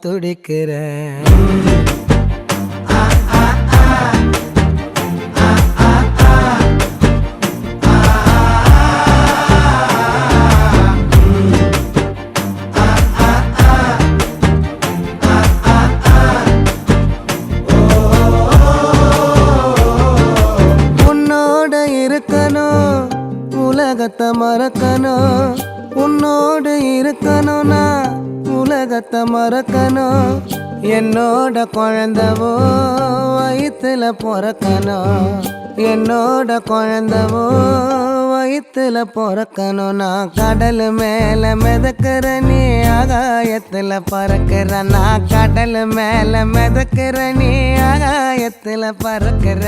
துடிக்கிறேன். உன்னோட இருக்கணும், உலகத்தை மறக்கணும். உன்னோடு இருக்கணும்னா உலகத்தை மறக்கணும். என்னோட குழந்தவோ வயிற்றுல பிறக்கணும். என்னோட குழந்தவோ வயிற்றுல பிறக்கணும். நான் கடல் மேல மிதக்கிற நீ ஆகாயத்துல பறக்கிற. நான் கடல் மேல மிதக்கிற நீ ஆகாயத்துல பறக்கிற.